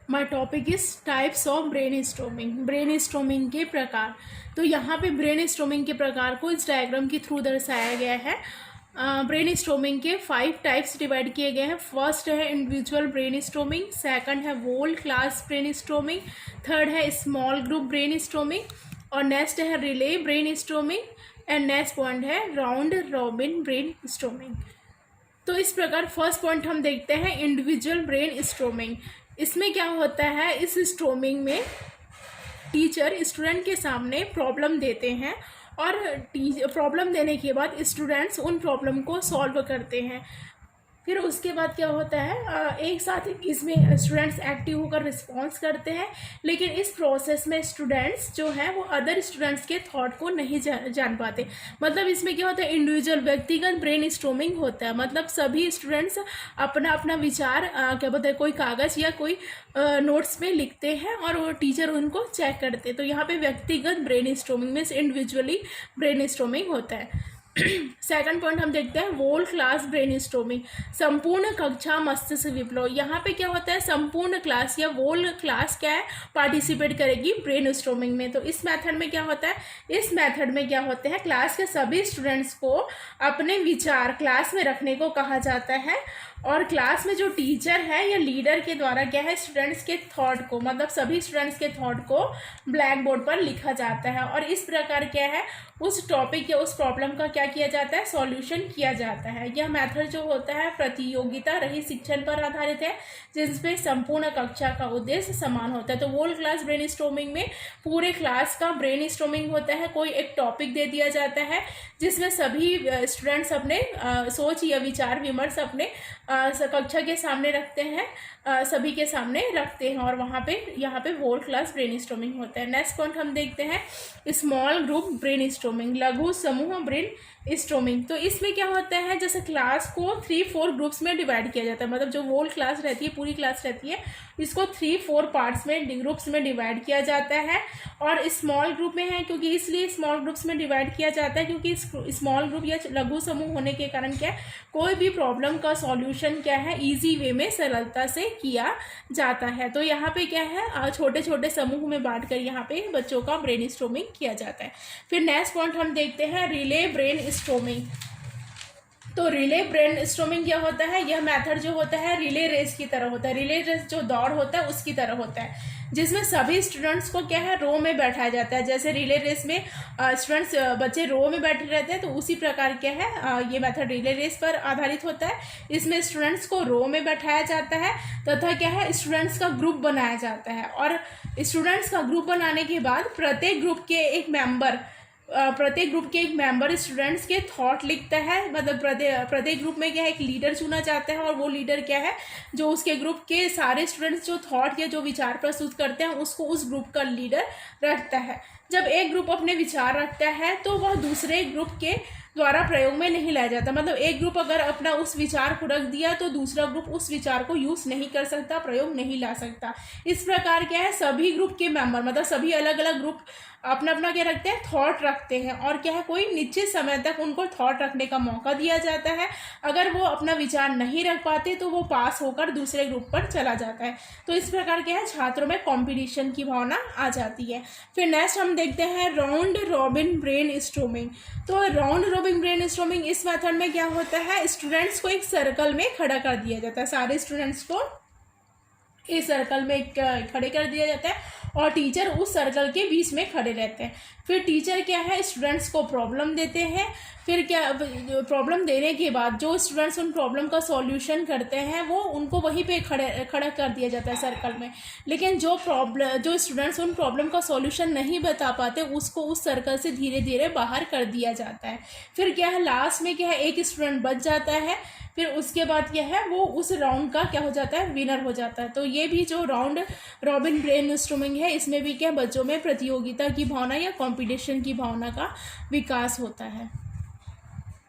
My topic is types of brain storming. Brain storming के प्रकार। तो यहाँ पे ब्रेन स्टॉर्मिंग के प्रकार को इस डायग्राम के थ्रू दर्शाया गया है। ब्रेन स्टॉर्मिंग के 5 टाइप्स डिवाइड किए गए हैं। फर्स्ट है इंडिविजुअल ब्रेन स्टॉर्मिंग, सेकंड है whole class brainstorming, third है स्मॉल ग्रुप ब्रेन स्टॉर्मिंग और नेक्स्ट है relay brainstorming and next point है राउंड रॉबिन ब्रेन स्टॉर्मिंग। तो इस प्रकार फर्स्ट पॉइंट हम देखते हैं इंडिविजुअल ब्रेन स्टॉर्मिंग। इसमें क्या होता है, इस स्टॉर्मिंग में टीचर स्टूडेंट के सामने प्रॉब्लम देते हैं और प्रॉब्लम देने के बाद स्टूडेंट्स उन प्रॉब्लम को सॉल्व करते हैं। फिर उसके बाद क्या होता है, एक साथ इसमें स्टूडेंट्स एक्टिव होकर रिस्पॉन्स करते हैं, लेकिन इस प्रोसेस में स्टूडेंट्स जो हैं वो अदर स्टूडेंट्स के थॉट को नहीं जान पाते। मतलब इसमें क्या होता है, इंडिविजुअल व्यक्तिगत ब्रेन स्टॉर्मिंग होता है। मतलब सभी स्टूडेंट्स अपना अपना विचार क्या बोलते हैं, कोई कागज़ या कोई नोट्स में लिखते हैं और वो टीचर उनको चेक करते हैं। तो यहाँ पे व्यक्तिगत ब्रेन स्टॉर्मिंग में इंडिविजुअली ब्रेन स्टॉर्मिंग होता है। सेकंड पॉइंट हम देखते हैं होल क्लास ब्रेन स्टॉर्मिंग, संपूर्ण कक्षा मस्तिष्क विप्लव। यहाँ पे क्या होता है, संपूर्ण क्लास या होल क्लास क्या है, पार्टिसिपेट करेगी ब्रेन स्टॉर्मिंग में। तो इस मेथड में क्या होता है, इस मेथड में क्या होते हैं, क्लास के सभी स्टूडेंट्स को अपने विचार क्लास में रखने को कहा जाता है और क्लास में जो टीचर है या लीडर के द्वारा क्या है, स्टूडेंट्स के थॉट को, मतलब सभी स्टूडेंट्स के थॉट को ब्लैक बोर्ड पर लिखा जाता है और इस प्रकार क्या है, उस टॉपिक या उस प्रॉब्लम का क्या किया जाता है, सॉल्यूशन किया जाता है। यह मेथड जो होता है प्रतियोगिता रहित शिक्षण पर आधारित है, जिसमें संपूर्ण कक्षा का उद्देश्य समान होता है। तो होल क्लास ब्रेन स्टॉर्मिंग में पूरे क्लास का ब्रेन स्टॉर्मिंग होता है। कोई एक टॉपिक दे दिया जाता है जिसमें सभी स्टूडेंट्स अपने सोच या विचार विमर्श अपने कक्षा के सामने रखते हैं, सभी के सामने रखते हैं और वहाँ पे यहाँ पे होल क्लास ब्रेन स्टॉर्मिंग होता है। नेक्स्ट पॉइंट हम देखते हैं स्मॉल ग्रुप ब्रेन स्टॉर्मिंग, लघु समूह ब्रेन स्टॉर्मिंग। तो इसमें क्या होता है, जैसे क्लास को 3-4 ग्रुप्स में डिवाइड किया जाता है। मतलब जो होल क्लास रहती है, पूरी क्लास रहती है, इसको 3-4 पार्ट्स में ग्रुप्स में डिवाइड किया जाता है। और स्मॉल ग्रुप में है क्योंकि इसलिए स्मॉल ग्रुप्स में डिवाइड किया जाता है क्योंकि स्मॉल ग्रुप या लघु समूह होने के कारण क्या है, कोई भी प्रॉब्लम का सॉल्यूशन क्या है, ईजी वे में सरलता से किया जाता है। तो यहाँ पे क्या है, छोटे छोटे समूह में बांटकर यहाँ पे बच्चों का ब्रेन स्टॉर्मिंग किया जाता है। फिर नेक्स्ट पॉइंट हम देखते हैं रिले ब्रेन स्टॉर्मिंग। तो रिले ब्रेन स्टॉर्मिंग क्या होता है, यह मेथड जो होता है रिले रेस की तरह होता है। रिले रेस जो दौड़ होता है उसकी तरह होता है, जिसमें सभी स्टूडेंट्स को क्या है, रो में बैठाया जाता है। जैसे रिले रेस में स्टूडेंट्स बच्चे रो में बैठे रहते हैं, तो उसी प्रकार क्या है, ये मेथड रिले रेस पर आधारित होता है। इसमें स्टूडेंट्स को रो में बैठाया जाता है तथा क्या है, स्टूडेंट्स का ग्रुप बनाया जाता है और स्टूडेंट्स का ग्रुप बनाने के बाद प्रत्येक ग्रुप के एक मेंबर स्टूडेंट्स के थॉट लिखता है। मतलब प्रत्येक ग्रुप में क्या है, एक लीडर चुना जाता है और वो लीडर क्या है, जो उसके ग्रुप के सारे स्टूडेंट्स जो थॉट या जो विचार प्रस्तुत करते हैं उसको उस ग्रुप का लीडर रखता है। जब एक ग्रुप अपने विचार रखता है तो वह दूसरे ग्रुप के द्वारा प्रयोग में नहीं लाया जाता। मतलब एक ग्रुप अगर अपना उस विचार को रख दिया तो दूसरा ग्रुप उस विचार को यूज नहीं कर सकता, प्रयोग नहीं ला सकता। इस प्रकार क्या है, सभी ग्रुप के मेंबर, मतलब सभी अलग अलग ग्रुप अपना अपना क्या रखते हैं, थॉट रखते हैं और क्या है, कोई निश्चित समय तक उनको थॉट रखने का मौका दिया जाता है। अगर वो अपना विचार नहीं रख पाते तो वो पास होकर दूसरे ग्रुप पर चला जाता है। तो इस प्रकार क्या है, छात्रों में कंपटीशन की भावना आ जाती है। फिर नेक्स्ट हम देखते हैं राउंड रॉबिन ब्रेन स्टॉर्मिंग। तो राउंड रॉबिन ब्रेन स्टॉर्मिंग इस मेथड में क्या होता है, स्टूडेंट्स को एक सर्कल में खड़ा कर दिया जाता है। सारे स्टूडेंट्स को इस सर्कल में खड़े कर दिया जाता है और टीचर उस सर्कल के बीच में खड़े रहते हैं। फिर टीचर क्या है, स्टूडेंट्स को प्रॉब्लम देते हैं। फिर क्या, प्रॉब्लम देने के बाद जो स्टूडेंट्स उन प्रॉब्लम का सॉल्यूशन करते हैं वो उनको वहीं पे खड़ा कर दिया जाता है सर्कल में। लेकिन जो स्टूडेंट्स उन प्रॉब्लम का सॉल्यूशन नहीं बता पाते उसको उस सर्कल से धीरे धीरे बाहर कर दिया जाता है। फिर क्या है, लास्ट में क्या है, एक स्टूडेंट बच जाता है। फिर उसके बाद क्या है, वो उस राउंड का क्या हो जाता है, विनर हो जाता है। तो ये भी जो राउंड रॉबिन ब्रेन स्टॉर्मिंग है, इसमें भी क्या बच्चों में प्रतियोगिता की भावना या कंपटीशन की भावना का विकास होता है।